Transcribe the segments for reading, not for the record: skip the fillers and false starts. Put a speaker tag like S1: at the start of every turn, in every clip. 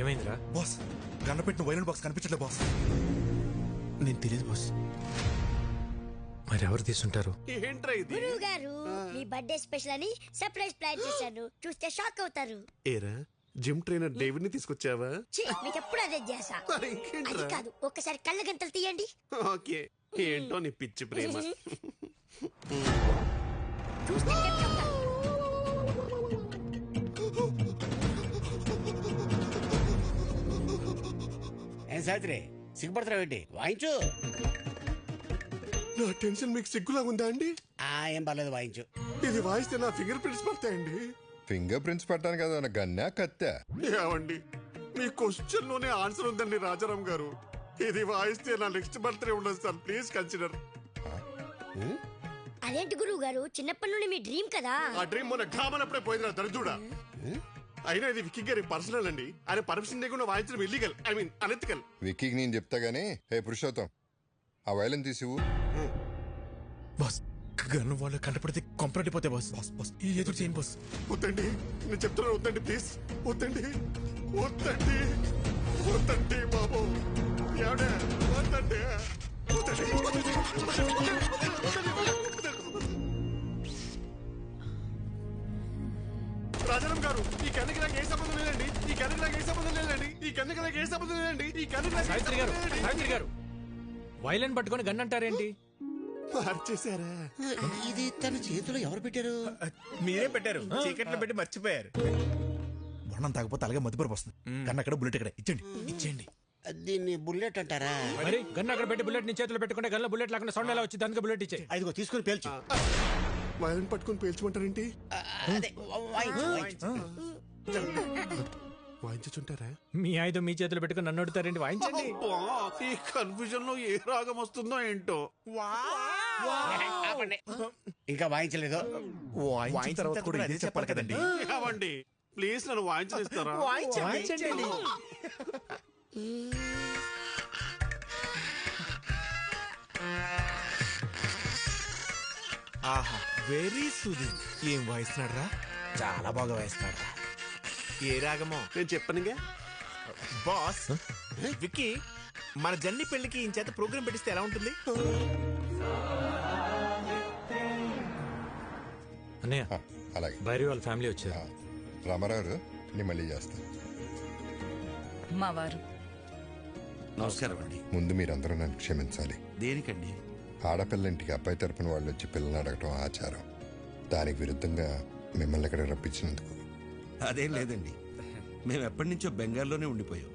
S1: ఏమైందిరా
S2: బాస్? గన్న పెట్టిన violent box కనిపించట్లే boss.
S1: నేను తెలియదు బాస్. మరి ఎవరు తీసుంటారు?
S3: ఏంట్రా ఇది?
S4: గురువు గారు మీ బర్త్డే స్పెషల్ అని సర్ప్రైజ్ ప్లాన్ చేశాను, చూస్తే షాక్ అవుతారు.
S3: ఏరా జిమ్ ట్రైనర్ డేవిడ్ ని తీసుకొచ్చావా?
S4: మీకు ఎప్పుడు అదే చేసా.
S3: మరి ఇంకేంట్రా?
S4: అది కాదు, ఒక్కసారి కళ్ళ గంతలు తీయండి.
S3: ఓకే, ఏంటో నీ పిచ్చి ప్రేమ.
S4: చూస్తే గట్టిగా.
S5: ఏం సావిత్రి సిగ్గుపడతావు ఏంటి? వాయించు.
S3: నా టెన్షన్ మీకు సిగ్గులా ఉందా అండి?
S5: ఏం పర్లేదు, వాయించు.
S3: ఇది వాయిస్తే నా ఫింగర్ ప్రింట్స్ పడతాయండి.
S6: ఫింగర్ ప్రింట్స్ పెట్టాను కదా గన్నా కత్తా.
S3: ఏమండి, మీ క్వశ్చన్ లోనే ఆన్సర్ ఉందండి రాజారాం గారు. ఇది వాయిస్తే నా నెక్స్ట్ బర్త్డే ఉండదు సార్, ప్లీజ్ కన్సిడర్.
S4: అదేంటి గురువు గారు, చిన్నప్పటి నుండి మీ డ్రీమ్ కదా.
S3: ఆ డ్రీమ్ మొన్న ఘామనప్పుడే పోయింది దరిద్రుడా. అయినా ఇది విక్కీ గారి పర్సనల్ అండి. ఆయన పర్మిషన్ లేకుండా వాయించడం ఇల్లీగల్, ఐ మీన్ అనెథికల్.
S6: విక్కీకి నేను చెప్తా గానీ హే పురుషోత్తం, ఆ వైలెన్ తీసివు.
S2: బాస్ గన్ను వాళ్ళు కంటపడితే కొంపరటిపోతే బాస్. బాస్ బాస్ ఈ ఎదురు చేయను బాస్.
S3: వద్దండి, నేను చెప్తున్నా వద్దండి, ప్లీజ్ వద్దండి, వద్దండి, వద్దండి బాబు, ఏమండే వద్దండి, రాజారాం గారు ఈ కన్నుకి నాకు ఏ సంబంధం లేదండి, ఈ కన్నుకి నాకు ఏ సంబంధం లేదండి, ఈ కన్నుకి నాకు ఏ సంబంధం లేదండి, ఈ కన్నుకి నాకు
S1: సావిత్రి గారు, సావిత్రి గారు వైలెన్ పట్టుకొని గన్ అంటారేంటి?
S3: మార్చేశారా?
S5: ఇది తన చేతిలో ఎవరు పెట్టారు?
S2: మీరే పెట్టారు, చీకట్లో పెట్టి మర్చిపోయారు. బొండం తాగపోతే అలాగే మధ్యపరపు వస్తుంది. కన్నా అక్కడ బుల్లెట్ ఇక్కడ ఇచ్చండి, ఇచ్చేయండి.
S5: దీన్ని బుల్లెట్ అంటారా?
S1: మరి గన్ అక్కడ పెట్టి బుల్లెట్ ని చేతిలో పెట్టుకుంటే గన్లో బుల్లెట్ లేకుండా సౌండ్ ఎలా వచ్చింది? అందుకే బుల్లెట్ ఇచ్చే.
S5: ఐదుగో తీసుకుని పేల్చు.
S3: వైలెన్ పట్టుకొని పేల్చమంటారేంటి?
S5: అదే వాయించు, వాయించు.
S3: వాయించుంటారా?
S1: మీ ఆయుధం మీ చేతిలో పెట్టుకుని నన్ను అడుగుతారేంటి? వాయించండి.
S3: ఈ కన్ఫ్యూజన్ లో ఏ రాగం వస్తుందో ఏంటో.
S5: ఆపండి. ఇంకా వాయించలేదు.
S2: వాయించిన తర్వాత కూడా ఇదే చెప్పాలి కదండి.
S3: ఏమండి ప్లీజ్ నన్ను వాయించేస్తారా?
S1: వాయించండి.
S2: ఆహా వెరీ సూదింగ్. ఏం వాయిస్తున్నాడు రా? చాలా బాగా వాయిస్తున్నాడు రా. ఏ రాగమో
S3: నేను చెప్పనుగా
S2: బాస్. విక్కీ మన జన్ని పెళ్లికి ఈ చేత ప్రోగ్రామ్ పెట్టిస్తే ఎలా ఉంటుంది?
S1: అన్నయ్య,
S6: అలాగే
S1: భైరవి వాళ్ళ ఫ్యామిలీ వచ్చారు.
S6: రామారావు నేను మళ్ళీ చేస్తాను.
S7: మా వారు
S8: నమస్కారం అండి.
S6: ముందు మీరందరూ నన్ను క్షమించాలి.
S8: దేనికండి?
S6: ఆడపిల్ల ఇంటికి అబ్బాయి తరపున వాళ్ళు వచ్చి పిల్లల్ని అడగటం ఆచారం. దానికి విరుద్ధంగా మిమ్మల్ని ఇక్కడ రప్పించినందుకు.
S8: అదేం లేదండి, మేము ఎప్పటి నుంచో బెంగాల్లోనే ఉండిపోయాం.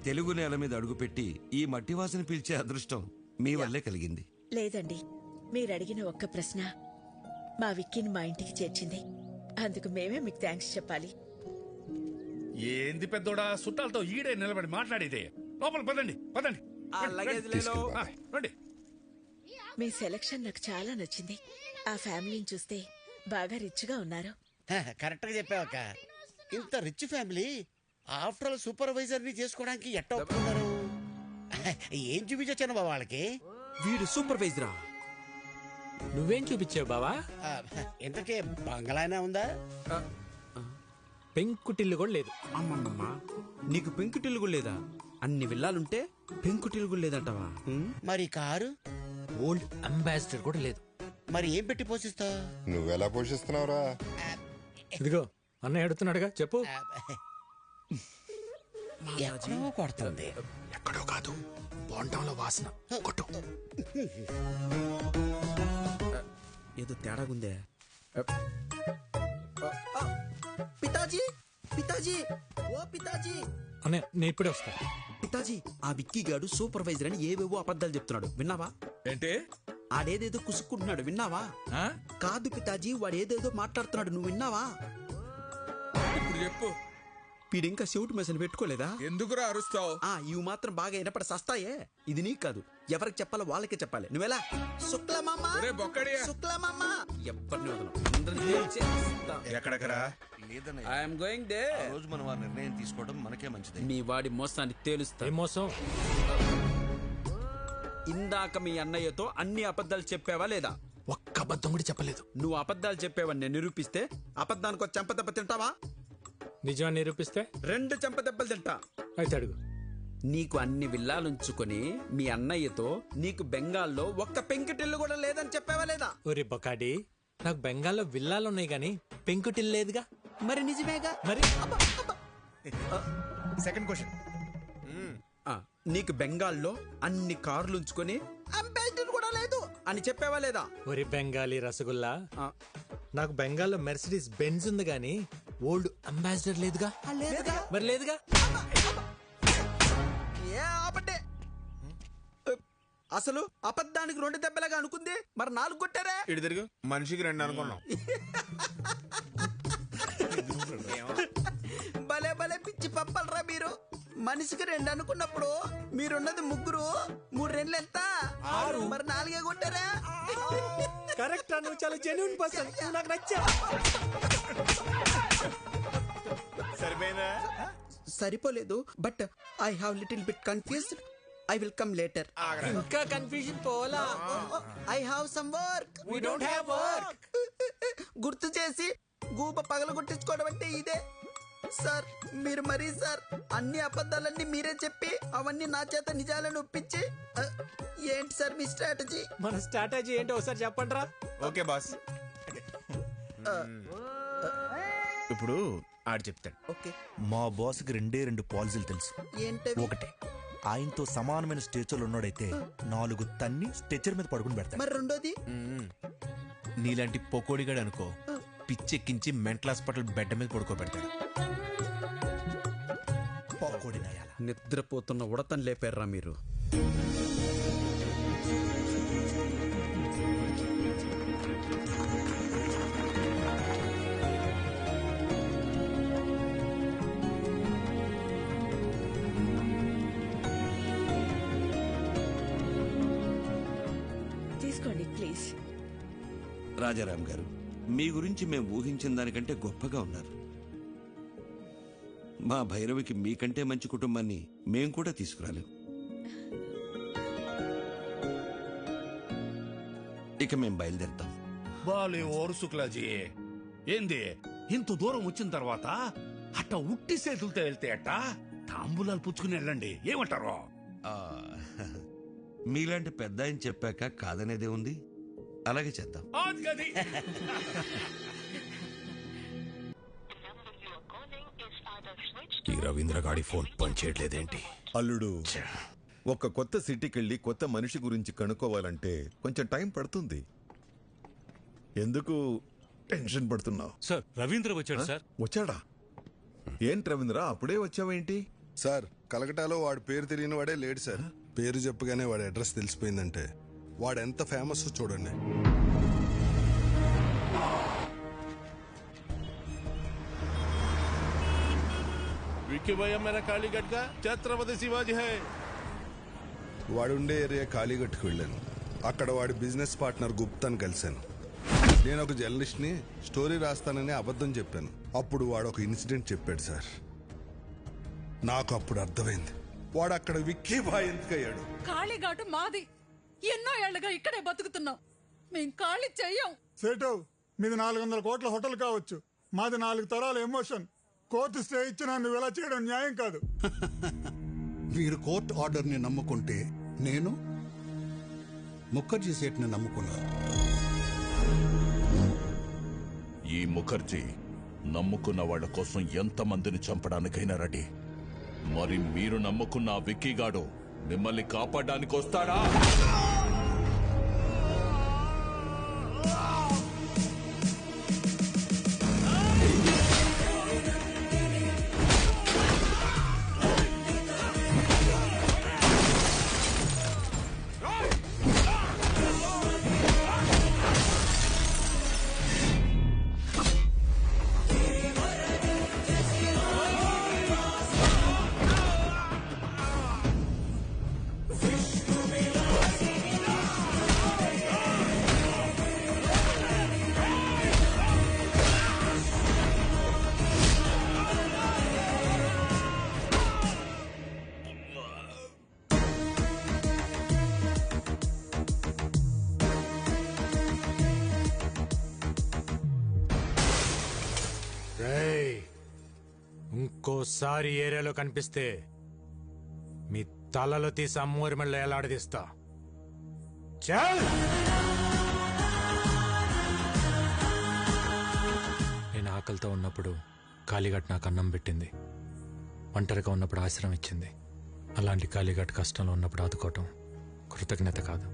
S8: తెలుగు నేల మీద అడుగుపెట్టి ఈ మట్టి వాసన పీల్చే అదృష్టం మీ వల్లే కలిగింది.
S7: లేదండి, మీరడిగిన ఒక్క ప్రశ్న మా విక్కీని మా ఇంటికి చేర్చింది. అందుకు మేమే మీకు థ్యాంక్స్ చెప్పాలి.
S9: ఏంది పెద్దోడా, చుట్టాలతో ఈడే నిలబడి మాట్లాడేదే. లోపల పదండి, పదండి. రండి.
S7: మీ సెలక్షన్ నాకు చాలా నచ్చింది. ఆ ఫ్యామిలీని చూస్తే బాగా రిచ్ గా ఉన్నారు.
S5: కరెక్ట్ గా చెప్పావక్క. ఇంత rich family after all supervisor ని చేసుకోవడానికి ఎట్ట ఒప్పుకున్నారు? ఏం చూపించొచ్చాను బాబా వాళ్ళకి?
S10: వీడు సూపర్వైజరా?
S1: నువ్వేం చూపించావు బావా?
S5: ఇంతకే బంగళానే ఉందా?
S1: పెంకుటిల్లు కూడా లేదు.
S10: అమ్మమ్మా, నీకు పెంకుటిల్లు కూడా లేదా? అన్ని విల్లాలుంటే పెంకుటిల్లు కూడా లేదంటావా?
S5: మరి కారు?
S1: ఓల్డ్ అంబాసిడర్ కూడా లేదు.
S5: మరి ఏం పెట్టి పోషిస్తావు?
S6: నువ్వెలా పోషిస్తున్నావురా?
S1: ఇదిగో అన్నయ్య అడుగుతున్నాడుగా, చెప్పు.
S5: ఎక్కడో కొడుతుంది.
S2: ఎక్కడో కాదు, బోండంలో వాసన. కొట్టు.
S10: ఏదో తేడాగుందే. పితాజీ, పితాజీ, ఓ పితాజీ.
S1: అన్నయ్య నేను ఇప్పుడే వస్తా.
S10: పితాజీ, ఆ విక్కీ గాడు సూపర్వైజర్ అని ఏవేవో అబద్ధాలు చెప్తున్నాడు, విన్నావా?
S9: ఏంటి?
S10: ఆడేదేదో కుసుక్కుంటున్నాడు, విన్నావా? కాదు పితాజీ, వాడు ఏదేదో మాట్లాడుతున్నాడు, నువ్వు విన్నావా?
S9: ఇప్పుడు చెప్పు.
S10: వీడింకా చెవిటి మెసలు పెట్టుకోలేదా?
S9: ఎందుకురా అరుస్తావు?
S10: ఇవి మాత్రం బాగా వినపడి సస్తాయే. ఇది నీకు కాదు, ఎవరికి చెప్పాలో వాళ్ళకే చెప్పాలి. నువ్వెలా? శుక్లమామ, శుక్లమామ, ఎవరిని వదలం.
S9: ఎక్కడెక్కరా?
S10: I'm going there.
S8: రోజు మనం ఆ నిర్ణయం తీసుకోవడం మనకే మంచిది.
S10: మీ వాడి మోసాన్ని తేలుస్తా.
S1: ఏం మోసం?
S10: ఇందాక మీ అన్నయ్యతో అన్ని అబద్ధాలు చెప్పావా లేదా?
S2: ఒక్క అబద్ధం కూడా చెప్పలేదు.
S10: నువ్వు అబద్ధాలు చెప్పావని నేను నిరూపిస్తే అబద్ధానికి ఒక చెంపదెబ్బ తింటావా?
S1: నిజం నిరూపిస్తే
S10: 2 చెంప దెబ్బలు తింటా.
S1: అయితే అడుగు.
S10: నీకు అన్ని విల్లాలుంచుకొని మీ అన్నయ్యతో నీకు బెంగాల్లో ఒక్క పెంకిటిల్లు కూడా లేదని చెప్పావా లేదా?
S1: ఒరే బొకాడి, నాకు బెంగాల్లో విల్లాలు ఉన్నాయి గానీ పెంకుటిల్లు లేదుగా.
S10: మరి నిజమేగా.
S1: మరి
S2: సెకండ్ క్వశ్చన్.
S10: నీకు బెంగాల్లో అన్ని కార్లు ఉంచుకొని అంబాసిడర్ కూడా లేదు అని చెప్పావా లేదా?
S1: ఒరే బెంగాలీ రసగుల్లా, నాకు బెంగాల్లో మెర్సిడీస్ బెంజ్ ఉంది గానీ ఓల్డ్ అంబాసిడర్ లేదుగా. మరి లేదుగా.
S10: ఏ ఆపటే, అసలు అబద్ధానికి 2 దెబ్బలాగా అనుకుంది, మరి 4 కొట్టారా?
S2: ఇటు తిరుగు. మనిషికి 2 అనుకున్నాం.
S10: భలే భలే పిచ్చి పప్పలరా మీరు. మనిషికి 2 అనుకున్నప్పుడు మీరున్నది 3, 3 2 ఎంత? 6. మరి 4 కొట్టారా?
S1: కరెక్ట్. నువ్వు చాలా జెన్యూన్ పర్సన్, నువ్వు నాకు నచ్చా.
S2: సరిపోయిందా?
S10: సరిపోలేదు, but I have little bit confused. I will come later.
S1: ఇంకా కన్ఫ్యూజన్ పోలా.
S10: I have some work.
S1: We don't have work.
S10: గుర్తు చేసి గూప పగల కొట్టించుకోవడం అంటే ఇదే సార్. మీరు మరీ సార్ అన్ని అబద్ధాలన్నీ మీరే చెప్పి అవన్నీ నా చేత నిజాలను ఒప్పించి ఏంటి సార్ మీ స్ట్రాటజీ?
S1: మన స్ట్రాటజీ ఏంటో ఒకసారి చెప్పండి రా.
S2: Okay boss. ఇప్పుడు ఆడు చెప్తాడు.
S10: ఓకే.
S2: మా బాస్కి 2 పాలసీలు తెలుసు.
S10: ఏంటి?
S2: ఒకటి, ఆయనతో సమానమైన స్టేచర్లు ఉన్నాడైతే 4 తన్ని స్టేచర్ మీద పడుకుని పెడతాడు.
S10: మరి రెండోది?
S2: నీలాంటి పొకోడిగాడు అనుకో, పిచ్చెక్కించి మెంటల్ హాస్పిటల్ బెడ్ మీద పడుకోబెడతాడు.
S10: నిద్రపోతున్న ఉడతను లేపారా మీరు?
S7: తీసుకోండి ప్లీజ్.
S8: రాజారాం గారు, మీ గురించి మేము ఊహించిన దానికంటే గొప్పగా ఉన్నారు. మా భైరవికి మీకంటే మంచి కుటుంబాన్ని మేం కూడా తీసుకురాలేం. ఇక మేం బయలుదేరుతాం.
S9: బాలే ఓరు శుక్లాజీ, ఏంది ఇంత దూరం వచ్చిన తర్వాత అట్ట ఉట్టి చేతులతో వెళ్తే అట్ట తాంబూలాలు పుచ్చుకుని వెళ్ళండి, ఏమంటారు?
S8: మీలాంటి పెద్ద ఆయన చెప్పాక కాదనేదే ఉంది. అలాగే చేద్దాం.
S3: ఈ రవీంద్ర గాడి ఫోన్ పనిచేయట్లేదేంటి?
S11: అల్లుడు, ఒక కొత్త సిటీకి వెళ్ళి కొత్త మనిషి గురించి కనుక్కోవాలంటే కొంచెం టైం పడుతుంది. ఎందుకు టెన్షన్ పడుతున్నావు?
S12: సార్, రవీంద్ర వచ్చాడు సార్.
S11: వచ్చాడా? ఏంటి రవీంద్ర, అప్పుడే వచ్చావేంటి?
S6: సార్, కలకటాలో వాడి పేరు తెలియని వాడే లేడు సార్. పేరు చెప్పగానే వాడి అడ్రస్ తెలిసిపోయిందంటే వాడు ఎంత ఫేమస్ చూడండి.
S3: विक्की भैया मेरा कालीगढ़ का छत्रपति शिवाजी है.
S6: వాడుండే ఏరియా కాళీగట్టుకు వెళ్ళాను. అక్కడ వాడి బిజినెస్ పార్ట్నర్ గుప్తాను కలిశాను. నేను ఒక జర్నలిస్ట్ని, స్టోరీ రాస్తానని అబద్ధం చెప్పాను. అప్పుడు వాడు ఒక ఇన్సిడెంట్ చెప్పాడు సార్. నాకు అప్పుడు అర్థమైంది వాడు అక్కడ విక్కీ బాయ్ ఎందుకయ్యాడు.
S13: కాళీఘాటు మాది. ఎన్నో ఏళ్లుగా ఇక్కడే బతుకుతున్నాం. మేం ఖాళీ చెయ్యం.
S14: సేటు, మీది 400 కోట్ల హోటల్ కావచ్చు, మాది 4 తరాల ఎమోషన్. కోర్టు స్టే ఇచ్చినా నువ్వు ఇలా చేయడం న్యాయం కాదు.
S15: మీరు కోర్టు ఆర్డర్ ని నమ్ముకుంటే నేను ముఖర్జీ సేట్ని నమ్ముకున్నాను.
S16: ఈ ముఖర్జీ నమ్ముకున్న వాళ్ళ కోసం ఎంతమందిని చంపడానికైనా రెడీ. మరి మీరు నమ్ముకున్న ఆ విక్కీగాడు మిమ్మల్ని కాపాడడానికి వస్తాడా?
S1: ఇంకోసారి ఏరియాలో కనిపిస్తే మీ తలలో తీసి అమ్మోరి మెళ్ళ ఎలాడదీస్తా. చల్! నేను ఆకలితో ఉన్నప్పుడు కాళీఘట్ నాకు అన్నం పెట్టింది. ఒంటరిగా ఉన్నప్పుడు ఆశ్రమం ఇచ్చింది. అలాంటి కాళీఘట్ కష్టంలో ఉన్నప్పుడు ఆదుకోవటం కృతజ్ఞత కాదు,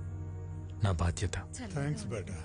S1: నా బాధ్యత.
S14: థ్యాంక్స్ బేటా.